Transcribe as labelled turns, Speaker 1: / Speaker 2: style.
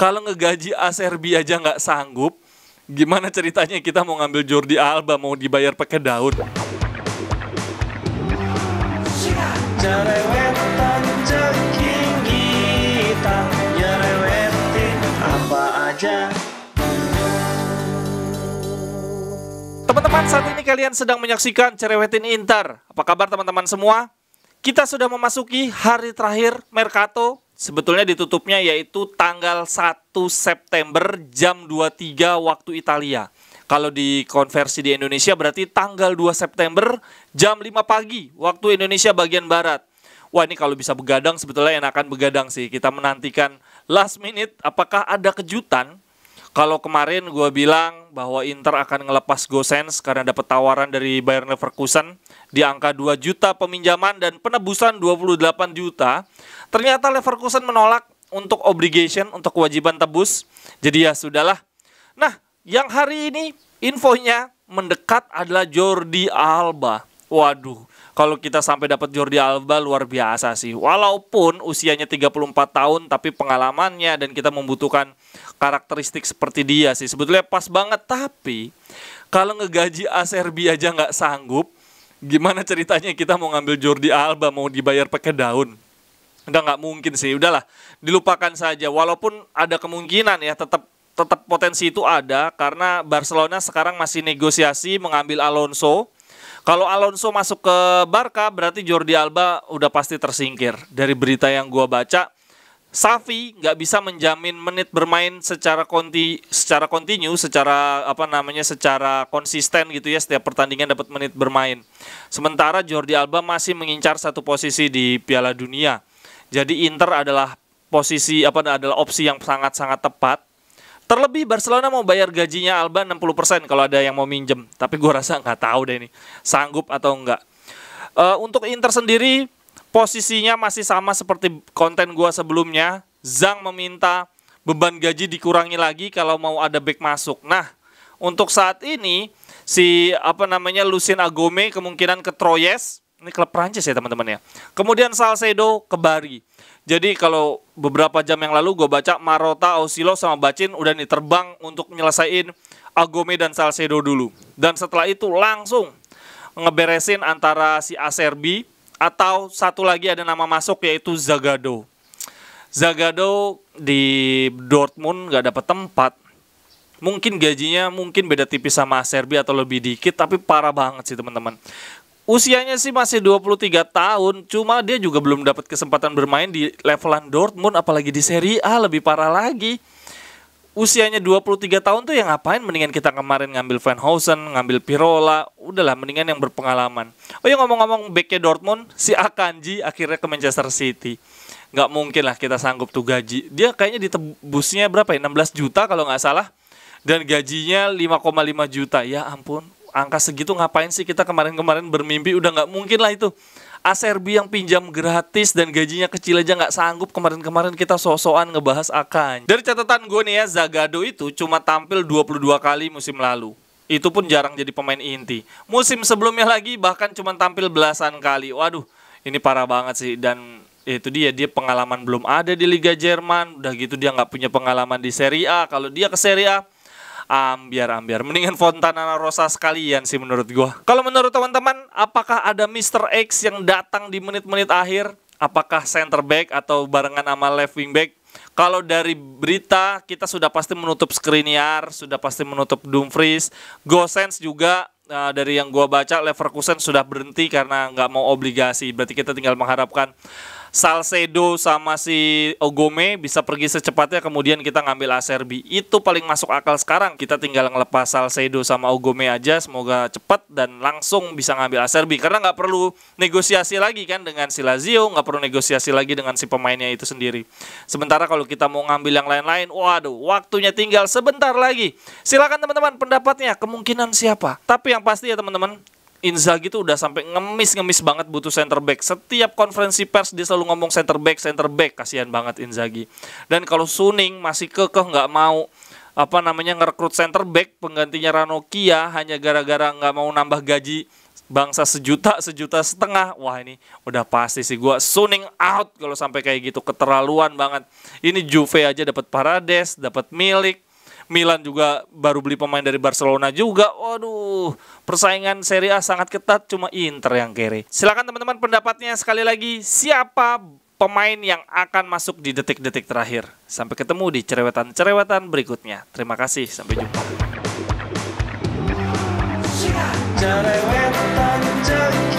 Speaker 1: Kalau ngegaji Acerbi aja nggak sanggup, gimana ceritanya kita mau ngambil Jordi Alba, mau dibayar pakai daun?
Speaker 2: Jerewetan ceking kita, nyerewetin apa aja.
Speaker 1: Teman-teman, saat ini kalian sedang menyaksikan Cerewetin Inter. Apa kabar teman-teman semua? Kita sudah memasuki hari terakhir Mercato. Sebetulnya ditutupnya yaitu tanggal 1 September jam 23 waktu Italia. Kalau dikonversi di Indonesia berarti tanggal 2 September jam 5 pagi waktu Indonesia bagian Barat. Wah, ini kalau bisa begadang sebetulnya enakan begadang sih. Kita menantikan last minute apakah ada kejutan. Kalau kemarin gue bilang bahwa Inter akan ngelepas Gosens karena dapat tawaran dari Bayer Leverkusen di angka 2 juta peminjaman dan penebusan 28 juta. Ternyata Leverkusen menolak untuk obligation, untuk kewajiban tebus. Jadi ya sudahlah. Nah, yang hari ini infonya mendekat adalah Jordi Alba. Waduh, kalau kita sampai dapat Jordi Alba luar biasa sih. Walaupun usianya 34 tahun tapi pengalamannya dan kita membutuhkan karakteristik seperti dia sih. Sebetulnya pas banget, tapi kalau ngegaji Acerbi aja nggak sanggup, gimana ceritanya kita mau ngambil Jordi Alba, mau dibayar pakai daun? Udah nggak mungkin sih, udahlah dilupakan saja. Walaupun ada kemungkinan ya, tetap potensi itu ada karena Barcelona sekarang masih negosiasi mengambil Alonso. Kalau Alonso masuk ke Barca berarti Jordi Alba udah pasti tersingkir. Dari berita yang gua baca, Xavi nggak bisa menjamin menit bermain secara kontinu, secara konsisten gitu ya, setiap pertandingan dapat menit bermain. Sementara Jordi Alba masih mengincar satu posisi di Piala Dunia. Jadi Inter adalah opsi yang sangat-sangat tepat. Terlebih Barcelona mau bayar gajinya Alba 60% kalau ada yang mau minjem. Tapi gue rasa nggak tahu deh ini sanggup atau enggak. Untuk Inter sendiri posisinya masih sama seperti konten gue sebelumnya. Zhang meminta beban gaji dikurangi lagi kalau mau ada back masuk. Nah, untuk saat ini Lucien Agome kemungkinan ke Troyes. Ini klub Prancis ya teman-teman ya. Kemudian Salcedo ke Bari. Jadi kalau beberapa jam yang lalu gue baca Marota, Osilo sama Bacin udah nih terbang untuk nyelesain Agome dan Salcedo dulu. Dan setelah itu langsung ngeberesin antara si Acerbi atau satu lagi ada nama masuk yaitu Zagadou. Zagadou di Dortmund gak dapat tempat. Mungkin gajinya beda tipis sama Acerbi atau lebih dikit, tapi parah banget sih teman-teman. Usianya sih masih 23 tahun, cuma dia juga belum dapat kesempatan bermain di levelan Dortmund, apalagi di Serie A, lebih parah lagi. Usianya 23 tahun tuh yang ngapain, mendingan kita kemarin ngambil Van Hoosen, ngambil Pirola, udahlah mendingan yang berpengalaman. Oh ya, ngomong-ngomong backnya Dortmund, si Akanji akhirnya ke Manchester City. Nggak mungkin lah kita sanggup tuh gaji. Dia kayaknya ditebusnya berapa ya, 16 juta kalau nggak salah. Dan gajinya 5,5 juta, ya ampun. Angka segitu ngapain sih kita kemarin-kemarin bermimpi, udah nggak mungkin lah itu. Acerbi yang pinjam gratis dan gajinya kecil aja nggak sanggup, kemarin-kemarin kita so-soan ngebahas Akan. Dari catatan gue nih ya, Zagadou itu cuma tampil 22 kali musim lalu. Itu pun jarang jadi pemain inti. Musim sebelumnya lagi bahkan cuma tampil belasan kali. Waduh, ini parah banget sih. Dan itu dia pengalaman belum ada di Liga Jerman. Udah gitu dia nggak punya pengalaman di Serie A. Kalau dia ke Serie A, ambiar. Mendingan Fontana Rosa sekalian sih menurut gua. Kalau menurut teman-teman, apakah ada Mr. X yang datang di menit-menit akhir? Apakah center back atau barengan sama left wing back? Kalau dari berita, kita sudah pasti menutup Skriniar, sudah pasti menutup Dumfries. Gosens juga dari yang gua baca Leverkusen sudah berhenti karena nggak mau obligasi. Berarti kita tinggal mengharapkan Salcedo sama si Ogome bisa pergi secepatnya, kemudian kita ngambil Acerbi. Itu paling masuk akal sekarang. Kita tinggal ngelepas Salcedo sama Ogome aja, semoga cepat dan langsung bisa ngambil Acerbi. Karena nggak perlu negosiasi lagi kan dengan si Lazio, nggak perlu negosiasi lagi dengan si pemainnya itu sendiri. Sementara kalau kita mau ngambil yang lain-lain, waduh, waktunya tinggal sebentar lagi. Silakan teman-teman pendapatnya, kemungkinan siapa. Tapi yang pasti ya teman-teman, Inzaghi tuh udah sampai ngemis banget butuh center back. Setiap konferensi pers dia selalu ngomong center back. Kasihan banget Inzaghi. Dan kalau Suning masih kekeh nggak mau ngerekrut center back penggantinya Ranocchia hanya gara-gara nggak mau nambah gaji bangsa sejuta setengah. Wah ini udah pasti sih gue zoning out kalau sampai kayak gitu, keterlaluan banget. Ini Juve aja dapat Paredes, dapat Milik. Milan juga baru beli pemain dari Barcelona juga. Waduh, persaingan Serie A sangat ketat, cuma Inter yang kere. Silakan teman-teman pendapatnya sekali lagi, siapa pemain yang akan masuk di detik-detik terakhir. Sampai ketemu di cerewetan-cerewetan berikutnya. Terima kasih, sampai jumpa.
Speaker 2: Cerewetan